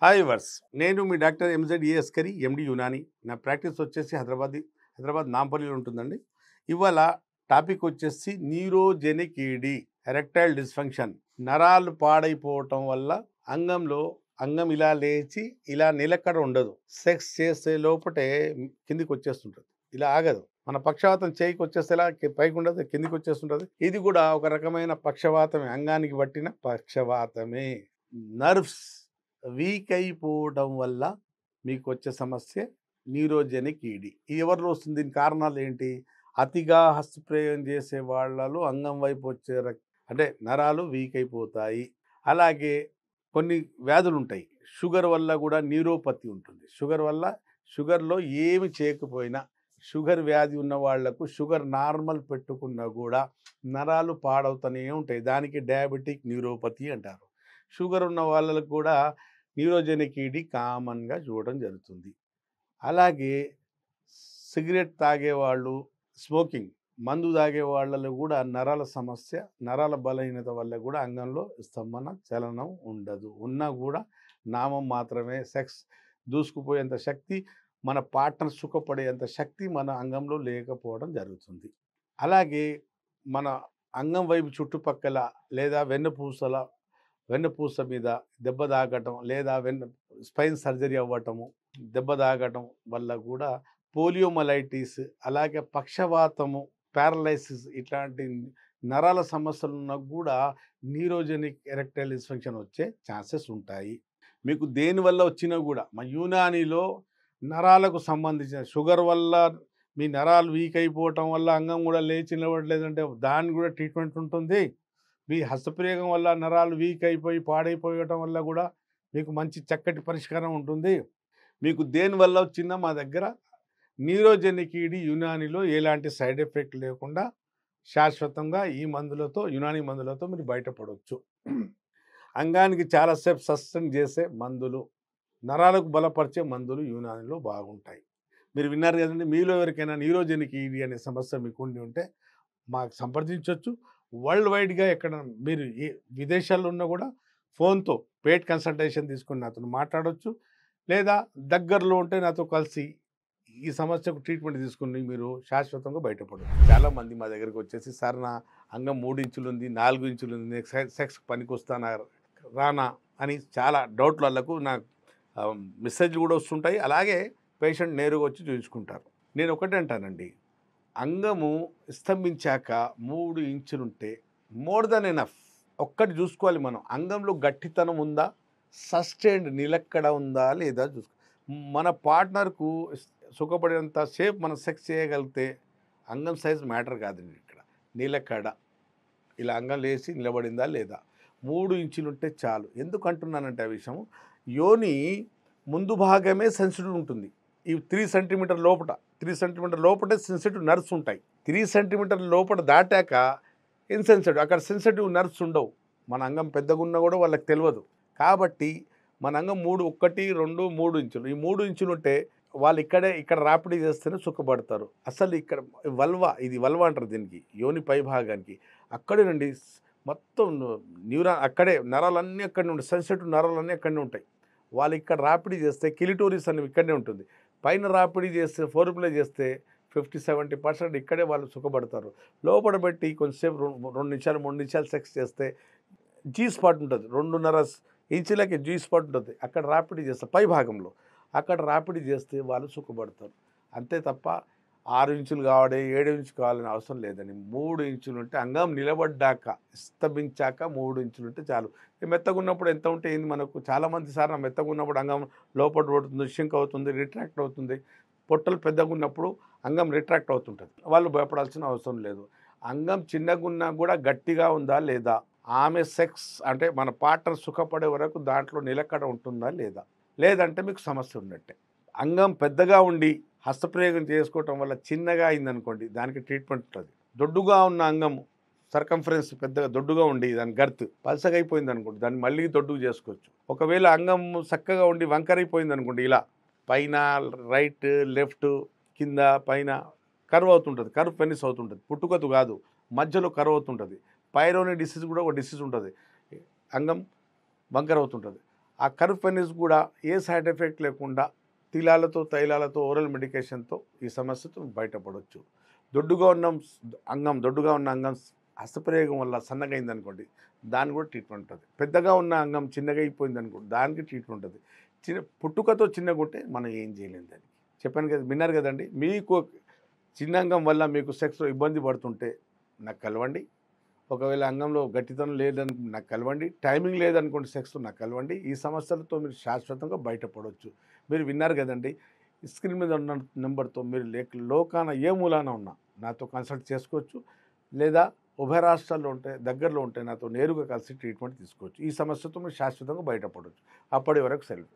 Hi verse, నేను మీ doctor MZ Askari, ఎండి యునాని. నా practice వచ్చేసి హైదరాబాద్ నాంపల్లిలో ఉంటుందండి. ఇవాళ టాపిక్ వచ్చేసి న్యూరోజెనిక్ ఈడీ, ఎరెక్టైల్ డిస్ఫంక్షన్. నరాలు పాడైపోవటం వల్ల అంగం ఇలా లేచి ఇలా నిలకడ ఉండదు. సెక్స్ చేసే లోపటే కిందికి వచ్చేస్తుంటుంది, ఇలా ఆగదు. మన పక్షవాతం చేయికి వచ్చేసేలా పైకి ఉండదు, కిందికి వచ్చేస్తుంటుంది. ఇది కూడా ఒక రకమైన పక్షవాతమే, అంగానికి పట్టిన పక్షవాతమే. నర్వ్స్ వీక్ అయిపోవడం వల్ల మీకు వచ్చే సమస్య న్యూరోజెనిక్ ఈడీ. ఇది ఎవరిలో వస్తుంది? దీని కారణాలు ఏంటి? అతిగా హస్తప్రయోగం చేసే వాళ్ళలో అంగం వైపు వచ్చే అంటే నరాలు వీక్ అయిపోతాయి. అలాగే కొన్ని వ్యాధులు ఉంటాయి. షుగర్ వల్ల కూడా న్యూరోపతి ఉంటుంది. షుగర్లో ఏమి చేయకపోయినా, షుగర్ వ్యాధి ఉన్న వాళ్లకు షుగర్ నార్మల్ పెట్టుకున్నా కూడా నరాలు పాడవుతూనే ఉంటాయి. దానికి డయాబెటిక్ న్యూరోపతి అంటారు. షుగర్ ఉన్న వాళ్ళకు కూడా న్యూరోజెనిక్ ఈడీ కామన్గా చూడడం జరుగుతుంది. అలాగే సిగరెట్ తాగేవాళ్ళు, స్మోకింగ్, మందు తాగే వాళ్ళలో కూడా నరాల సమస్య, నరాల బలహీనత వల్ల కూడా అంగంలో స్తంభన చలనం ఉండదు. ఉన్నా కూడా నామం మాత్రమే. సెక్స్ దూసుకుపోయేంత శక్తి, మన పార్ట్నర్ సుఖపడేంత శక్తి మన అంగంలో లేకపోవడం జరుగుతుంది. అలాగే మన అంగం వైపు చుట్టుపక్కల లేదా వెన్నుపూస మీద దెబ్బ తాగటం, లేదా స్పైన్ సర్జరీ అవ్వటము, దెబ్బ తాగటం వల్ల కూడా పోలియోమలైటిస్, అలాగే పక్షవాతము, పారలైసిస్, ఇట్లాంటి నరాల సమస్యలున్నా కూడా న్యూరోజెనిక్ ఎరెక్టైల్ డిస్ఫంక్షన్ వచ్చే ఛాన్సెస్ ఉంటాయి. మీకు దేనివల్ల వచ్చినా కూడా మా యునానీలో నరాలకు సంబంధించిన, షుగర్ వల్ల మీ నరాలు వీక్ అయిపోవటం వల్ల అంగం కూడా లేచి నిలబడలేదంటే దానికి కూడా ట్రీట్మెంట్ ఉంటుంది. మీ హస్తప్రయోగం వల్ల నరాలు వీక్ అయిపోయి పాడైపోయటం వల్ల కూడా మీకు మంచి చక్కటి పరిష్కారం ఉంటుంది. మీకు దేనివల్ల వచ్చినా మా దగ్గర న్యూరోజెనిక్ ఈడీ యునానీలో ఎలాంటి సైడ్ ఎఫెక్ట్ లేకుండా శాశ్వతంగా ఈ యునానీ మందులతో మీరు బయటపడవచ్చు. అంగానికి చాలాసేపు సస్టైన్ చేసే మందులు, నరాలకు బలపరిచే మందులు యునానీలో బాగుంటాయి. మీరు విన్నారు కదండి. మీలో ఎవరికైనా న్యూరోజెనిక్ ఈడీ అనే సమస్య మీకు ఉండి ఉంటే మాకు సంప్రదించవచ్చు. వరల్డ్ వైడ్గా ఎక్కడ మీరు విదేశాల్లో ఉన్నా కూడా ఫోన్తో పెయిడ్ కన్సల్టేషన్ తీసుకుని నాతో మాట్లాడవచ్చు. లేదా దగ్గరలో ఉంటే నాతో కలిసి ఈ సమస్యకు ట్రీట్మెంట్ తీసుకుని మీరు శాశ్వతంగా బయటపడవచ్చు. చాలామంది మా దగ్గరికి వచ్చేసి, సార్ నా అంగం 3 ఇంచులు ఉంది, 4 ఇంచులు ఉంది, సెక్స్ పనికి వస్తానా రానా అని చాలా డౌట్లు వాళ్ళకు నాకు మెసేజ్లు కూడా వస్తుంటాయి. అలాగే పేషెంట్ నేరుగా వచ్చి చూపించుకుంటారు. నేను ఒకటే అంటానండి, అంగము స్తంభించాక 3 ఇంచులుంటే మోర్ దెన్ ఎనఫ్. ఒక్కటి చూసుకోవాలి మనం, అంగంలో గట్టితనం ఉందా, సస్టైన్డ్ నిలక్కడ ఉందా లేదా చూసుకో. మన పార్ట్నర్కు సుఖపడేంత సేపు మనం సెక్స్ చేయగలిగితే అంగం సైజ్ మ్యాటర్ కాదండి. ఇక్కడ నిలకడ, ఇలా అంగం లేచి నిలబడిందా లేదా, 3 ఇంచులుంటే చాలు. ఎందుకు అంటున్నానంటే ఆ విషయం, యోని ముందు భాగమే సెన్సిటివ్ ఉంటుంది. ఈ 3 సెంటీమీటర్ లోపటే సెన్సిటివ్ నర్వ్స్ ఉంటాయి. 3 సెంటీమీటర్ లోపల దాటాక ఇన్సెన్సిటివ్, అక్కడ సెన్సిటివ్ నర్వ్స్ ఉండవు. మన అంగం పెద్దగా ఉన్నా కూడా వాళ్ళకి తెలియదు. కాబట్టి మన అంగం 1, 2, 3 ఇంచులు, ఈ 3 ఇంచులు ఉంటే వాళ్ళు ఇక్కడ రాపిడి చేస్తేనే సుఖపడతారు. అసలు ఇక్కడ ఇది వల్వ అంటారు దీనికి, యోని పై భాగానికి. అక్కడే నుండి మొత్తం అక్కడే నరాలన్నీ అక్కడనే ఉంటాయి, సెన్సిటివ్ నరాలన్నీ అక్కడనే ఉంటాయి. వాళ్ళు ఇక్కడ రాపిడి చేస్తే కిలిటోరిస్ అనేవి ఇక్కడనే ఉంటుంది. పైన రాపిడి చేస్తే, ఫోర్ప్లే చేస్తే 50-70% ఇక్కడే వాళ్ళు సుఖపడతారు. లోపల పెట్టి కొంచెంసేపు 2 నిమిషాలు 3 నిమిషాలు సెక్స్ చేస్తే జీ స్పాట్ ఉంటుంది, 2.5 ఇంచులకి జీ స్పాట్ ఉంటుంది. అక్కడ రాపిడి చేస్తే పై భాగంలో అక్కడ రాపిడి చేస్తే వాళ్ళు సుఖపడతారు. అంతే తప్ప 6 ఇంచులు కావాలి, 7 ఇంచులు కావాలని అవసరం లేదండి. 3 ఇంచులు ఉంటే, అంగం నిలబడ్డాక స్తంభించాక 3 ఇంచులు ఉంటే చాలు. మెత్తగా ఉన్నప్పుడు ఎంత ఉంటే ఏంది మనకు? చాలామంది సార్ నా మెత్తగా ఉన్నప్పుడు అంగం లోపల పడుతుంది, షింక్ అవుతుంది, రిట్రాక్ట్ అవుతుంది. పొట్టలు పెద్దగా ఉన్నప్పుడు అంగం రిట్రాక్ట్ అవుతుంటుంది. వాళ్ళు భయపడాల్సిన అవసరం లేదు. అంగం చిన్నగా ఉన్నా కూడా గట్టిగా ఉందా లేదా, ఆమె సెక్స్ అంటే మన పార్ట్నర్ సుఖపడే వరకు దాంట్లో నిలకడ ఉంటుందా లేదా, లేదంటే మీకు సమస్య ఉన్నట్టే. అంగం పెద్దగా ఉండి హస్తప్రయోగం చేసుకోవటం వల్ల చిన్నగా అయిందనుకోండి, దానికి ట్రీట్మెంట్ ఉంటుంది. దొడ్డుగా ఉన్న అంగం సర్కంఫరెన్స్ పెద్దగా దొడ్డుగా ఉండి దాని గర్త్ పలసగా అయిపోయింది అనుకోండి, దాన్ని మళ్ళీ దొడ్డుగా చేసుకోవచ్చు. ఒకవేళ అంగం చక్కగా ఉండి వంకరైపోయింది అనుకోండి, ఇలా పైన రైట్ లెఫ్ట్ కింద పైన కర్వ్ అవుతుంటుంది, కర్వ్ పెనిస్ అవుతుంటుంది. పుట్టుకతు కాదు, మధ్యలో కర్వ్ అవుతుంటుంది. పైరోని డిసీజ్ కూడా ఒక డిసీజ్ ఉంటుంది, అంగం వంకర అవుతుంటుంది. ఆ కర్వ్ పెనిస్ కూడా ఏ సైడ్ ఎఫెక్ట్ లేకుండా తిలాలతో తైలాలతో ఓరల్ మెడికేషన్తో ఈ సమస్యతో బయటపడవచ్చు. దొడ్డుగా ఉన్న అంగం హస్తప్రయోగం వల్ల సన్నగా అయిందనుకోండి, దానికి కూడా ట్రీట్మెంట్ ఉంటుంది. పెద్దగా ఉన్న అంగం చిన్నగా అయిపోయింది అనుకోండి, దానికి ట్రీట్మెంట్ ఉంటుంది. పుట్టుకతో చిన్నగా ఉంటే మనం ఏం చేయలేం దానికి. చెప్పాను కదా, విన్నారు కదండి. మీకు చిన్న అంగం వల్ల మీకు సెక్స్లో ఇబ్బంది పడుతుంటే నాకు కలవండి. ఒకవేళ అంగంలో గట్టితనం లేదని నాకు కలవండి. టైమింగ్ లేదనుకోండి సెక్స్లో నాకు కలవండి. ఈ సమస్యలతో మీరు శాశ్వతంగా బయటపడవచ్చు. మీరు విన్నారు కదండి. స్క్రీన్ మీద ఉన్న నెంబర్తో మీరు లోకాన ఏ మూలాన ఉన్నా నాతో కన్సల్ట్ చేసుకోవచ్చు. లేదా ఉభయ రాష్ట్రాల్లో ఉంటే దగ్గరలో ఉంటే నాతో నేరుగా కలిసి ట్రీట్మెంట్ తీసుకోవచ్చు. ఈ సమస్యతో మీరు శాశ్వతంగా బయటపడవచ్చు. అప్పటి వరకు సెలవు.